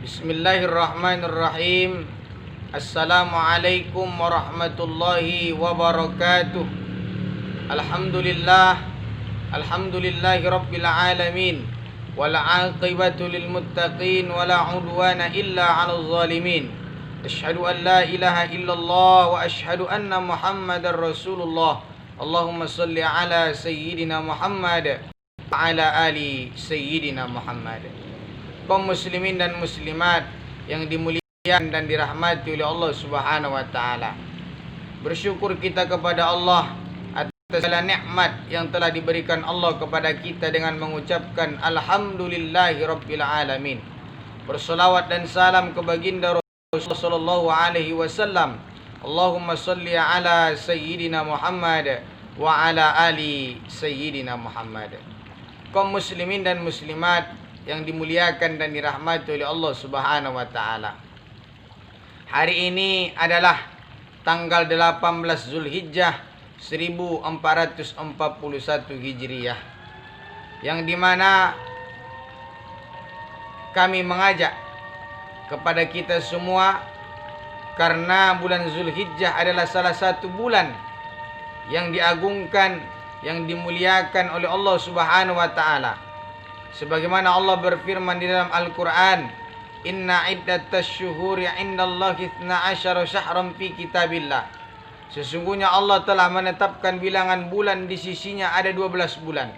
Bismillahirrahmanirrahim. Assalamualaikum warahmatullahi wabarakatuh. Alhamdulillah. Alhamdulillahi rabbil alamin. Wal aqibatu lil muttaqin wala udwana illa 'alal zalimin. Asyhadu an la ilaha illallah wa asyhadu anna Muhammadar Rasulullah. Allahumma shalli ala sayyidina Muhammad wa ala ali sayyidina Muhammad. Kaum muslimin dan muslimat yang dimuliakan dan dirahmati oleh Allah Subhanahu wa taala. Bersyukur kita kepada Allah atas segala nikmat yang telah diberikan Allah kepada kita dengan mengucapkan alhamdulillahi rabbil alamin. Berselawat dan salam ke baginda Rasulullah sallallahu alaihi wasallam. Allahumma shalli ala sayyidina Muhammad wa ala ali sayyidina Muhammad. Kaum muslimin dan muslimat yang dimuliakan dan dirahmati oleh Allah Subhanahu wa taala. Hari ini adalah tanggal 18 Zulhijjah 1441 Hijriah, yang dimana kami mengajak kepada kita semua, karena bulan Zulhijjah adalah salah satu bulan yang diagungkan, yang dimuliakan oleh Allah Subhanahu wa taala. Sebagaimana Allah berfirman di dalam Al-Quran, Inna iddatash syuhuri indallahi 12 syahran fi kitabillah. Sesungguhnya Allah telah menetapkan bilangan bulan di sisinya ada 12 bulan.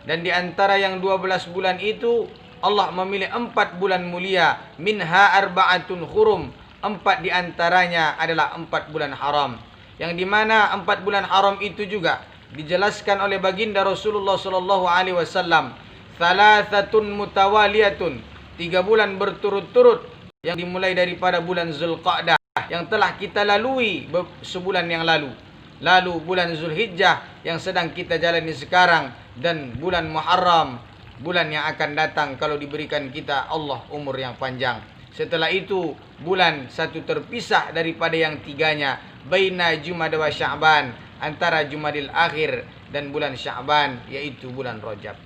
Dan di antara yang 12 bulan itu Allah memilih 4 bulan mulia. Minha arba'atun hurum. 4 di antaranya adalah 4 bulan haram. Yang dimana 4 bulan haram itu juga dijelaskan oleh baginda Rasulullah sallallahu alaihi wasallam. Thalathatun mutawaliyatun, 3 bulan berturut-turut, yang dimulai daripada bulan Zulqa'dah yang telah kita lalui sebulan yang lalu. Lalu bulan Zulhijjah yang sedang kita jalani sekarang, dan bulan Muharram, bulan yang akan datang kalau diberikan kita Allah umur yang panjang. Setelah itu bulan satu terpisah daripada yang tiganya, baina Jumada wa Sya'ban, antara Jumadil Akhir dan bulan Sya'ban, yaitu bulan Rajab.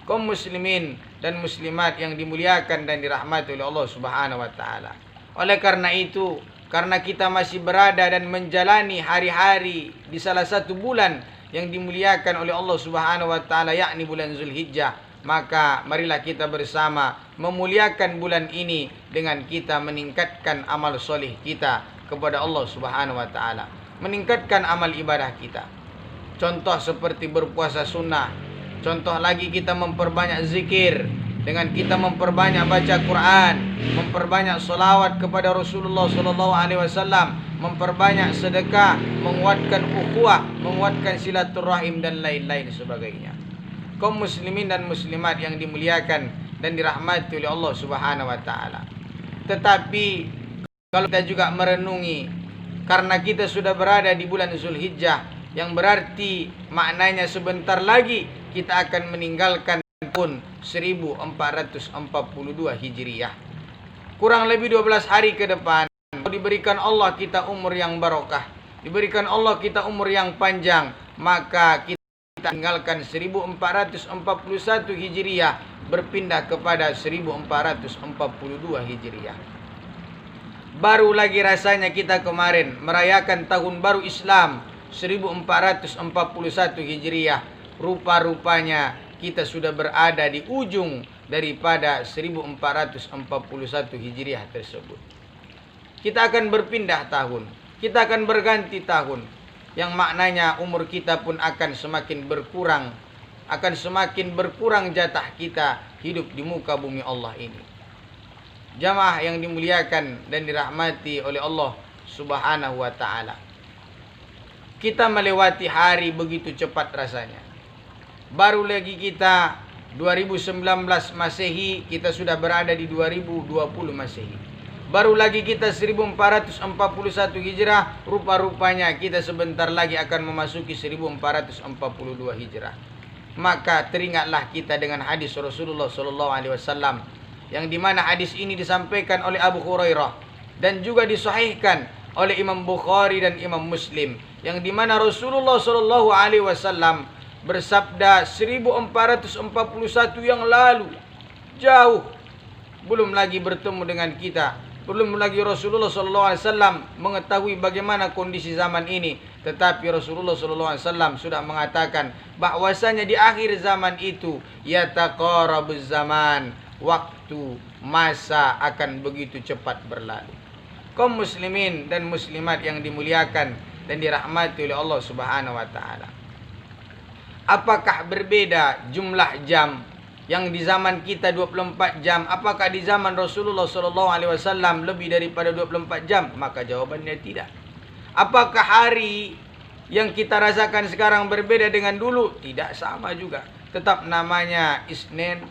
Kaum muslimin dan muslimat yang dimuliakan dan dirahmati oleh Allah Subhanahu wa taala. Oleh karena itu, karena kita masih berada dan menjalani hari-hari di salah satu bulan yang dimuliakan oleh Allah Subhanahu wa taala, yakni bulan Zulhijjah, maka marilah kita bersama memuliakan bulan ini dengan kita meningkatkan amal soleh kita kepada Allah Subhanahu wa taala, meningkatkan amal ibadah kita. Contoh seperti berpuasa sunnah. Contoh lagi, kita memperbanyak zikir dengan kita memperbanyak baca Quran, memperbanyak salawat kepada Rasulullah sallallahu alaihi wasallam, memperbanyak sedekah, menguatkan ukhuwah, menguatkan silaturahim dan lain-lain sebagainya. Kaum muslimin dan muslimat yang dimuliakan dan dirahmati oleh Allah Subhanahu wa taala. Tetapi kalau kita juga merenungi, karena kita sudah berada di bulan Zulhijjah, yang berarti maknanya sebentar lagi kita akan meninggalkan tahun 1442 Hijriah. Kurang lebih 12 hari ke depan, diberikan Allah kita umur yang barokah, diberikan Allah kita umur yang panjang, maka kita tinggalkan 1441 Hijriah berpindah kepada 1442 Hijriah. Baru lagi rasanya kita kemarin merayakan tahun baru Islam 1441 Hijriah. Rupa-rupanya kita sudah berada di ujung daripada 1441 Hijriah tersebut. Kita akan berpindah tahun, kita akan berganti tahun, yang maknanya umur kita pun akan semakin berkurang, akan semakin berkurang jatah kita hidup di muka bumi Allah ini. Jamaah yang dimuliakan dan dirahmati oleh Allah Subhanahu wa taala. Kita melewati hari begitu cepat rasanya. Baru lagi kita 2019 Masehi, kita sudah berada di 2020 Masehi. Baru lagi kita 1441 Hijrah, rupa-rupanya kita sebentar lagi akan memasuki 1442 Hijrah. Maka teringatlah kita dengan hadis Rasulullah sallallahu alaihi wasallam, yang dimana hadis ini disampaikan oleh Abu Hurairah dan juga disahihkan oleh Imam Bukhari dan Imam Muslim, yang dimana Rasulullah sallallahu alaihi wasallam bersabda 1441 yang lalu, jauh belum lagi bertemu dengan kita, belum lagi Rasulullah SAW mengetahui bagaimana kondisi zaman ini. Tetapi Rasulullah SAW sudah mengatakan bahwasanya di akhir zaman itu yataqarabuz zaman, waktu masa akan begitu cepat berlalu. Kaum muslimin dan muslimat yang dimuliakan dan dirahmati oleh Allah Subhanahu wa taala. Apakah berbeda jumlah jam yang di zaman kita 24 jam? Apakah di zaman Rasulullah SAW lebih daripada 24 jam? Maka jawabannya tidak. Apakah hari yang kita rasakan sekarang berbeda dengan dulu? Tidak, sama juga. Tetap namanya Isnin,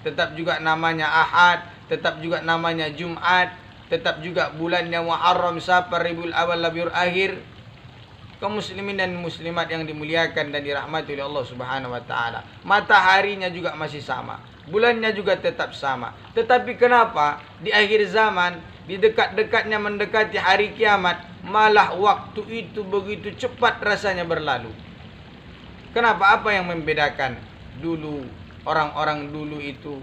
tetap juga namanya Ahad, tetap juga namanya Jumat, tetap juga bulannya Muharram, Safar, Rabiul Awal, Rabiul Akhir. Kaum muslimin dan muslimat yang dimuliakan dan dirahmati oleh Allah Subhanahu wa taala. Mataharinya juga masih sama, bulannya juga tetap sama. Tetapi kenapa di akhir zaman, di dekat-dekatnya mendekati hari kiamat, malah waktu itu begitu cepat rasanya berlalu? Kenapa? Apa yang membedakan? Dulu, orang-orang dulu itu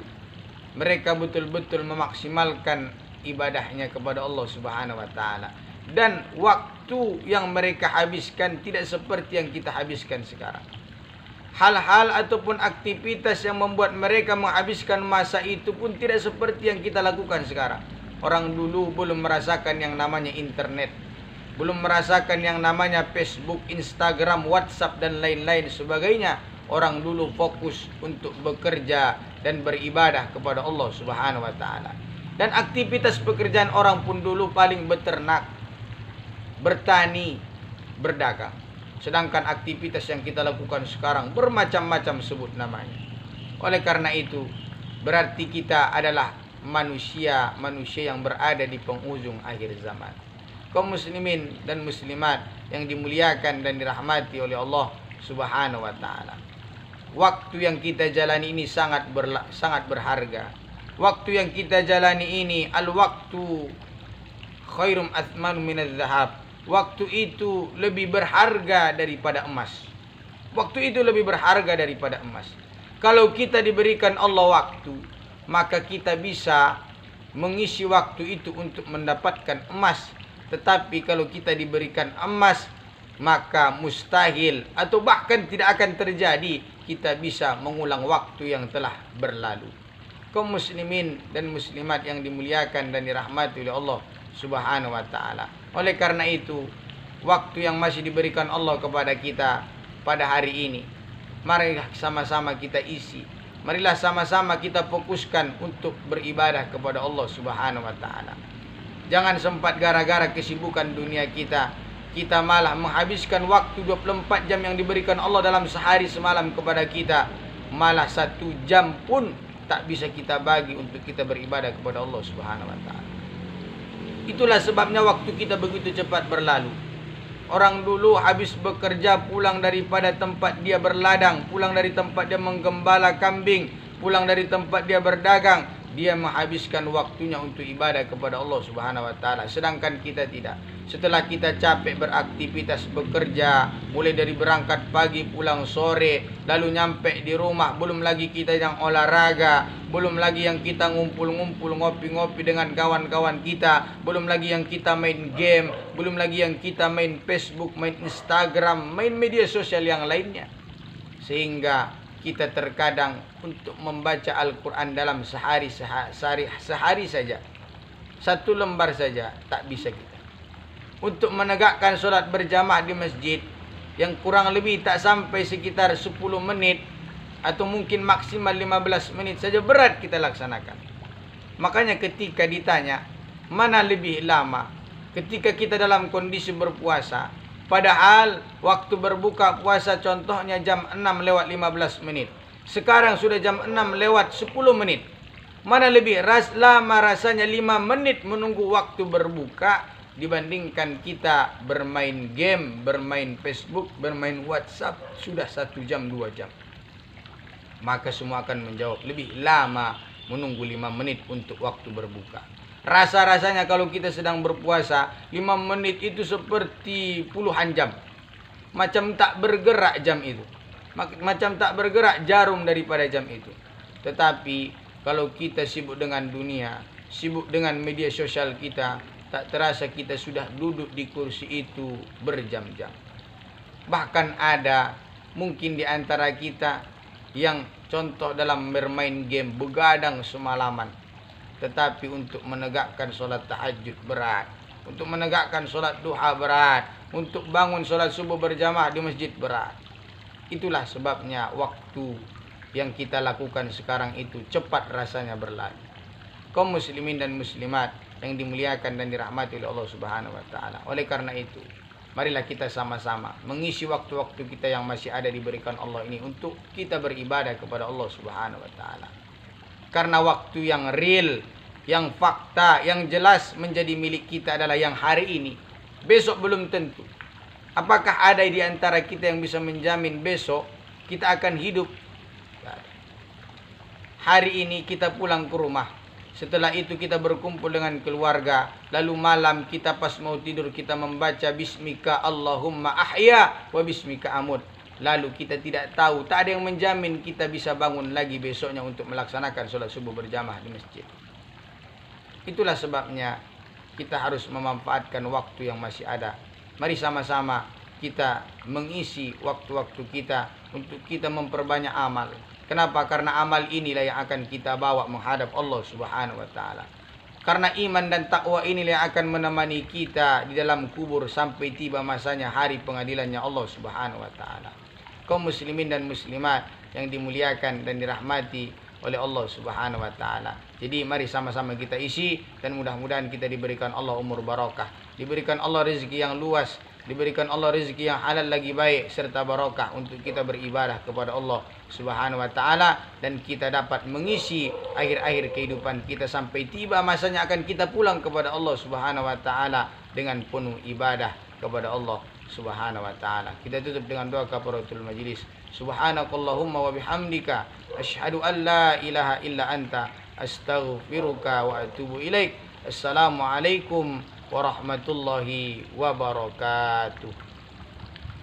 mereka betul-betul memaksimalkan ibadahnya kepada Allah Subhanahu wa taala. Dan waktu yang mereka habiskan tidak seperti yang kita habiskan sekarang. Hal-hal ataupun aktivitas yang membuat mereka menghabiskan masa itu pun tidak seperti yang kita lakukan sekarang. Orang dulu belum merasakan yang namanya internet, belum merasakan yang namanya Facebook, Instagram, WhatsApp dan lain-lain sebagainya. Orang dulu fokus untuk bekerja dan beribadah kepada Allah Subhanahu wa taala. Dan aktivitas pekerjaan orang pun dulu paling beternak, bertani, berdagang. Sedangkan aktivitas yang kita lakukan sekarang bermacam-macam sebut namanya. Oleh karena itu, berarti kita adalah manusia yang berada di penghujung akhir zaman. Kaum muslimin dan muslimat yang dimuliakan dan dirahmati oleh Allah Subhanahu wa taala. Waktu yang kita jalani ini sangat berharga. Waktu yang kita jalani ini, al-waktu khairum athmanu minadz zahab. Waktu itu lebih berharga daripada emas. Waktu itu lebih berharga daripada emas. Kalau kita diberikan Allah waktu, maka kita bisa mengisi waktu itu untuk mendapatkan emas. Tetapi kalau kita diberikan emas, maka mustahil atau bahkan tidak akan terjadi kita bisa mengulang waktu yang telah berlalu. Kaum muslimin dan muslimat yang dimuliakan dan dirahmati oleh Allah Subhanahu wa taala. Oleh karena itu, waktu yang masih diberikan Allah kepada kita pada hari ini, mari sama-sama kita isi. Marilah sama-sama kita fokuskan untuk beribadah kepada Allah Subhanahu wa taala. Jangan sempat gara-gara kesibukan dunia kita malah menghabiskan waktu 24 jam yang diberikan Allah dalam sehari semalam kepada kita. Malah 1 jam pun tak bisa kita bagi untuk kita beribadah kepada Allah Subhanahu wa taala. Itulah sebabnya waktu kita begitu cepat berlalu. Orang dulu habis bekerja, pulang daripada tempat dia berladang, pulang dari tempat dia menggembala kambing, pulang dari tempat dia berdagang, dia menghabiskan waktunya untuk ibadah kepada Allah Subhanahu wa taala. Sedangkan kita tidak. Setelah kita capek beraktivitas bekerja, mulai dari berangkat pagi pulang sore, lalu nyampe di rumah, belum lagi kita yang olahraga, belum lagi yang kita ngumpul-ngumpul, ngopi-ngopi dengan kawan-kawan kita, belum lagi yang kita main game, belum lagi yang kita main Facebook, main Instagram, main media sosial yang lainnya. Sehingga kita terkadang untuk membaca Al-Quran dalam sehari saja, 1 lembar saja tak bisa kita. Untuk menegakkan solat berjamaah di masjid yang kurang lebih tak sampai sekitar 10 menit atau mungkin maksimal 15 menit saja berat kita laksanakan. Makanya ketika ditanya mana lebih lama ketika kita dalam kondisi berpuasa, padahal waktu berbuka puasa contohnya jam 6 lewat 15 menit. Sekarang sudah jam 6 lewat 10 menit. Mana lebih lama rasanya 5 menit menunggu waktu berbuka dibandingkan kita bermain game, bermain Facebook, bermain WhatsApp sudah 1 jam 2 jam. Maka semua akan menjawab lebih lama menunggu 5 menit untuk waktu berbuka. Rasa-rasanya kalau kita sedang berpuasa 5 menit itu seperti puluhan jam. Macam tak bergerak jam itu. Macam tak bergerak jarum daripada jam itu. Tetapi Kalau kita sibuk dengan dunia, sibuk dengan media sosial kita, tak terasa kita sudah duduk di kursi itu berjam-jam. Bahkan ada mungkin di antara kita yang contoh dalam bermain game begadang semalaman. Tetapi untuk menegakkan solat tahajud berat, untuk menegakkan solat duha berat, untuk bangun solat subuh berjamaah di masjid berat. Itulah sebabnya waktu yang kita lakukan sekarang itu cepat rasanya berlalu. Kaum muslimin dan muslimat yang dimuliakan dan dirahmati oleh Allah Subhanahu wa taala. Oleh karena itu, marilah kita sama-sama mengisi waktu-waktu kita yang masih ada diberikan Allah ini untuk kita beribadah kepada Allah Subhanahu wa taala. Karena waktu yang real, yang fakta, yang jelas menjadi milik kita adalah yang hari ini. Besok belum tentu. Apakah ada di antara kita yang bisa menjamin besok kita akan hidup? Hari ini kita pulang ke rumah. Setelah itu kita berkumpul dengan keluarga. Lalu malam kita pas mau tidur kita membaca Bismika Allahumma ahya wa Bismika amut. Lalu kita tidak tahu, tak ada yang menjamin kita bisa bangun lagi besoknya untuk melaksanakan sholat subuh berjamaah di masjid. Itulah sebabnya kita harus memanfaatkan waktu yang masih ada. Mari sama-sama kita mengisi waktu-waktu kita untuk kita memperbanyak amal. Kenapa? Karena amal inilah yang akan kita bawa menghadap Allah Subhanahu wa taala. Karena iman dan takwa inilah yang akan menemani kita di dalam kubur sampai tiba masanya hari pengadilannya Allah Subhanahu wa taala. Kaum muslimin dan muslimat yang dimuliakan dan dirahmati oleh Allah Subhanahu wa taala. Jadi mari sama-sama kita isi dan mudah-mudahan kita diberikan Allah umur barakah, diberikan Allah rezeki yang luas, diberikan Allah rezeki yang halal lagi baik serta barakah untuk kita beribadah kepada Allah Subhanahu wa taala dan kita dapat mengisi akhir-akhir kehidupan kita sampai tiba masanya akan kita pulang kepada Allah Subhanahu wa taala dengan penuh ibadah kepada Allah Subhanahu wa taala. Kita tutup dengan doa kafaratul majlis. Subhanakallahumma wa bihamdika asyhadu an la ilaha illa anta astaghfiruka wa atubu ilaik. Assalamualaikum warahmatullahi wabarakatuh.